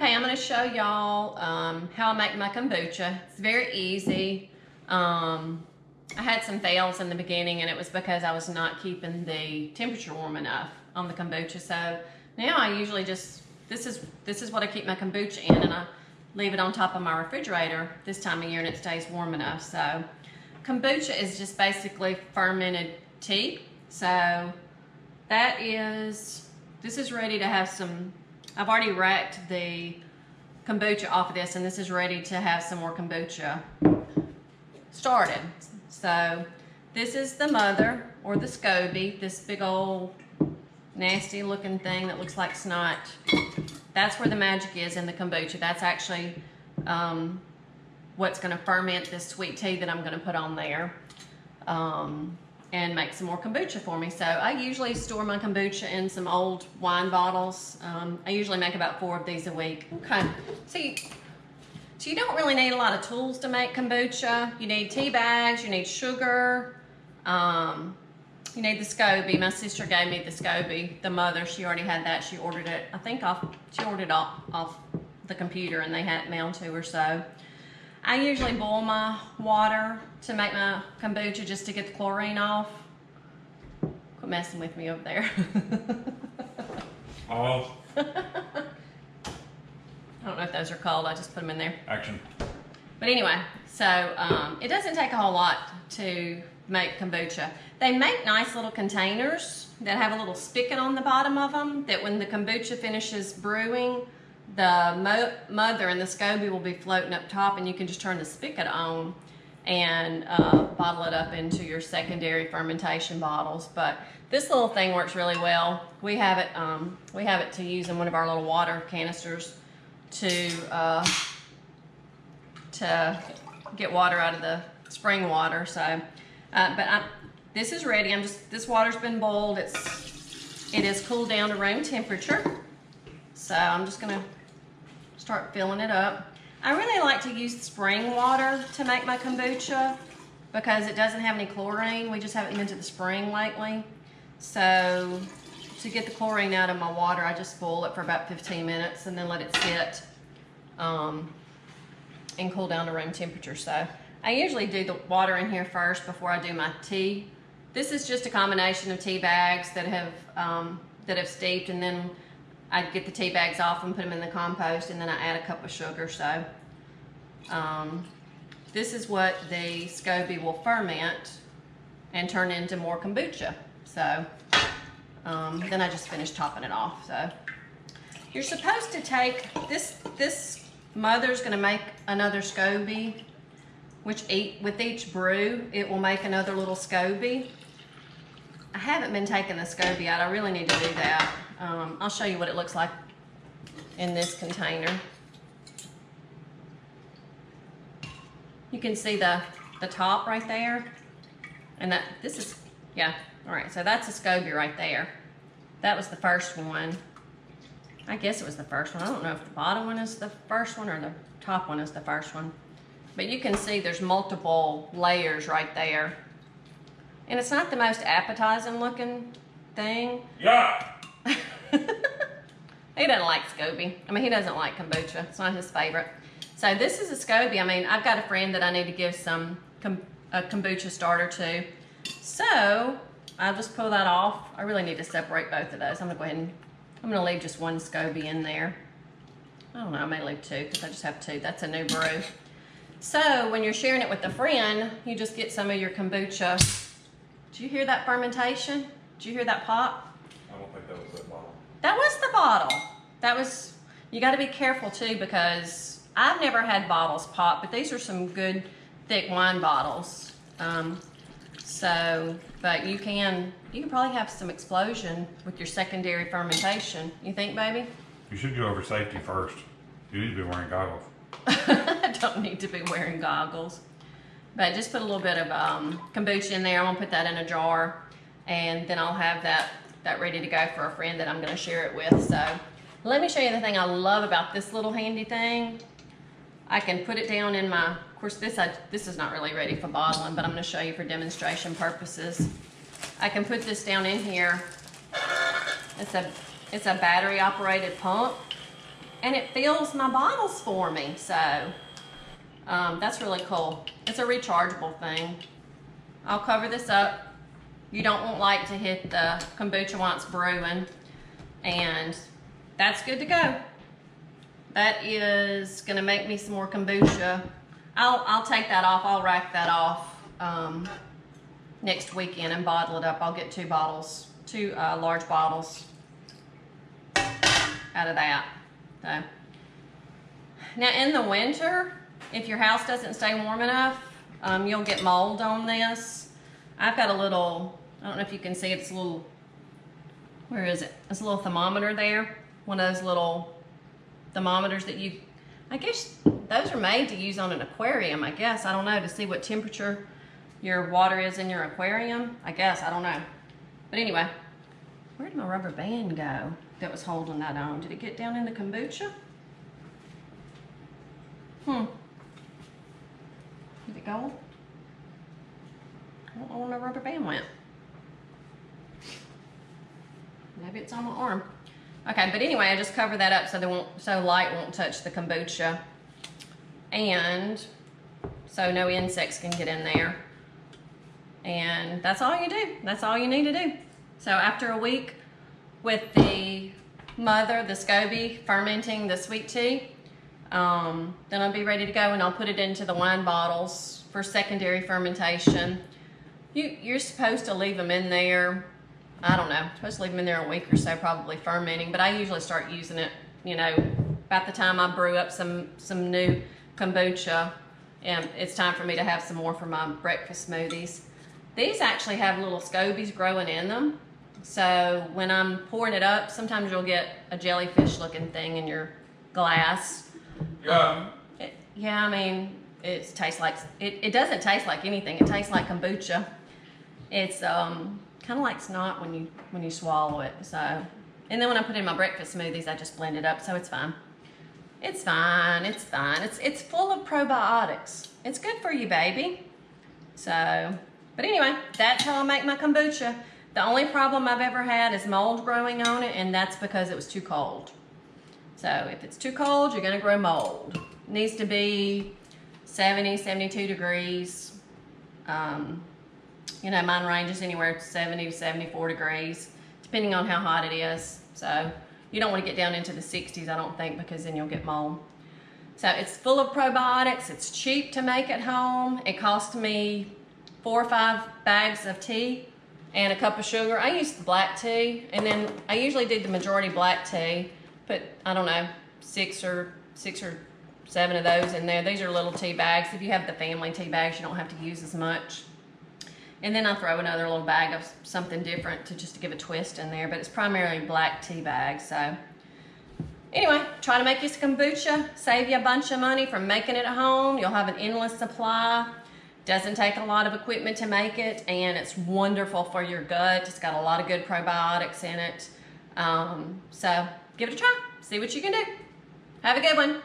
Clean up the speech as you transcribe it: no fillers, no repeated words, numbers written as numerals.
Okay, I'm going to show y'all how I make my kombucha. It's very easy. I had some fails in the beginning, and it was because I was not keeping the temperature warm enough on the kombucha. So now I usually just, this is what I keep my kombucha in, and I leave it on top of my refrigerator this time of year, and it stays warm enough. So kombucha is just basically fermented tea. So this is ready to have some. I've already racked the kombucha off of this, and this is ready to have some more kombucha started. So this is the mother, or the SCOBY, this big old nasty looking thing that looks like snot. That's where the magic is in the kombucha. That's actually what's going to ferment this sweet tea that I'm going to put on there. And make some more kombucha for me. So I usually store my kombucha in some old wine bottles. I usually make about 4 of these a week. Okay, so you don't really need a lot of tools to make kombucha. You need tea bags, you need sugar, you need the SCOBY. My sister gave me the SCOBY, the mother. She already had that. She ordered it, I think she ordered it off the computer, and they had it mailed to her. So I usually boil my water to make my kombucha just to get the chlorine off. Quit messing with me over there. Off. I don't know if those are called. I just put them in there. Action. But anyway, so it doesn't take a whole lot to make kombucha. They make nice little containers that have a little spigot on the bottom of them, that when the kombucha finishes brewing, the mother and the SCOBY will be floating up top, and you can just turn the spigot on and bottle it up into your secondary fermentation bottles. But this little thing works really well. We have it to use in one of our little water canisters to get water out of the spring water. So, this is ready. This water's been boiled. It is cooled down to room temperature. So I'm just gonna start filling it up. I really like to use spring water to make my kombucha because it doesn't have any chlorine. We just haven't been to the spring lately. So to get the chlorine out of my water, I just boil it for about 15 minutes and then let it sit and cool down to room temperature. So I usually do the water in here first before I do my tea. This is just a combination of tea bags that have steeped, and then I get the tea bags off and put them in the compost, and then I add a cup of sugar. So this is what the SCOBY will ferment and turn into more kombucha. So then I just finish topping it off. So you're supposed to take this mother's going to make another SCOBY, which with each brew it will make another little SCOBY. I haven't been taking the SCOBY out. I really need to do that. I'll show you what it looks like in this container. You can see the top right there, and this is, yeah, all right, so that's a SCOBY right there. That was the first one. I guess it was the first one. I don't know if the bottom one is the first one or the top one is the first one. But you can see there's multiple layers right there. And it's not the most appetizing looking thing. Yeah. He doesn't like SCOBY. I mean, he doesn't like kombucha. It's not his favorite. So this is a SCOBY. I mean, I've got a friend that I need to give some a kombucha starter to. So I'll just pull that off. I really need to separate both of those. I'm gonna go ahead and I'm gonna leave just one SCOBY in there. I don't know, I may leave 2 because I just have 2. That's a new brew. So when you're sharing it with a friend, you just get some of your kombucha. Did you hear that fermentation? Did you hear that pop? I don't think that was that bottle. That was the bottle. You got to be careful too, because I've never had bottles pop, but these are some good thick wine bottles. But you can probably have some explosion with your secondary fermentation. You think, baby? You should go over safety first. You need to be wearing goggles. I don't need to be wearing goggles. But just put a little bit of kombucha in there. I'm gonna put that in a jar, and then I'll have that ready to go for a friend that I'm gonna share it with. So let me show you the thing I love about this little handy thing. I can put it down in my, of course this is not really ready for bottling, but I'm gonna show you for demonstration purposes. I can put this down in here. It's a battery operated pump. and it fills my bottles for me. So that's really cool. It's a rechargeable thing. I'll cover this up. You don't want light to hit the kombucha while it's brewing, and that's good to go. That is gonna make me some more kombucha. I'll take that off. I'll rack that off next weekend and bottle it up. I'll get two large bottles out of that. So now in the winter, if your house doesn't stay warm enough, you'll get mold on this. I've got a little, I don't know if you can see it, it's a little, where is it? It's a little thermometer there. One of those little thermometers that you, I guess those are made to use on an aquarium, I guess. I don't know, to see what temperature your water is in your aquarium. I guess, I don't know. But anyway, where did my rubber band go that was holding that on? Did it get down in the kombucha? Did it go? I don't know where my rubber band went. Maybe it's on my arm. Okay, but anyway, I just cover that up so light won't touch the kombucha, and so no insects can get in there. And that's all you do. That's all you need to do. So after a week with the mother, the SCOBY, fermenting the sweet tea, then I'll be ready to go, and I'll put it into the wine bottles for secondary fermentation. You're supposed to leave them in there, I don't know, supposed to leave them in there a week or so, probably fermenting, but I usually start using it, you know, about the time I brew up some new kombucha, and it's time for me to have some more for my breakfast smoothies. These actually have little scobies growing in them, so when I'm pouring it up, sometimes you'll get a jellyfish looking thing in your glass. Yeah. Yeah, I mean, it tastes like, it doesn't taste like anything. It tastes like kombucha. It's kind of like snot when you swallow it. So, and then when I put in my breakfast smoothies, I just blend it up, so it's fine. It's fine, it's fine. It's full of probiotics. It's good for you, baby. So, but anyway, that's how I make my kombucha. The only problem I've ever had is mold growing on it, and that's because it was too cold. So if it's too cold, you're gonna grow mold. It needs to be 70, 72 degrees. You know, mine ranges anywhere to 70 to 74 degrees, depending on how hot it is. So you don't want to get down into the 60s, I don't think, because then you'll get mold. So it's full of probiotics. It's cheap to make at home. It cost me 4 or 5 bags of tea and a cup of sugar. I use black tea, and then I usually do the majority black tea. Put, I don't know, 6 or 7 of those in there. These are little tea bags. If you have the family tea bags, you don't have to use as much. And then I throw another little bag of something different just to give a twist in there, but it's primarily black tea bags. So anyway, try to make you some kombucha, save you a bunch of money from making it at home. You'll have an endless supply. Doesn't take a lot of equipment to make it, and it's wonderful for your gut. It's got a lot of good probiotics in it. So give it a try, see what you can do. Have a good one.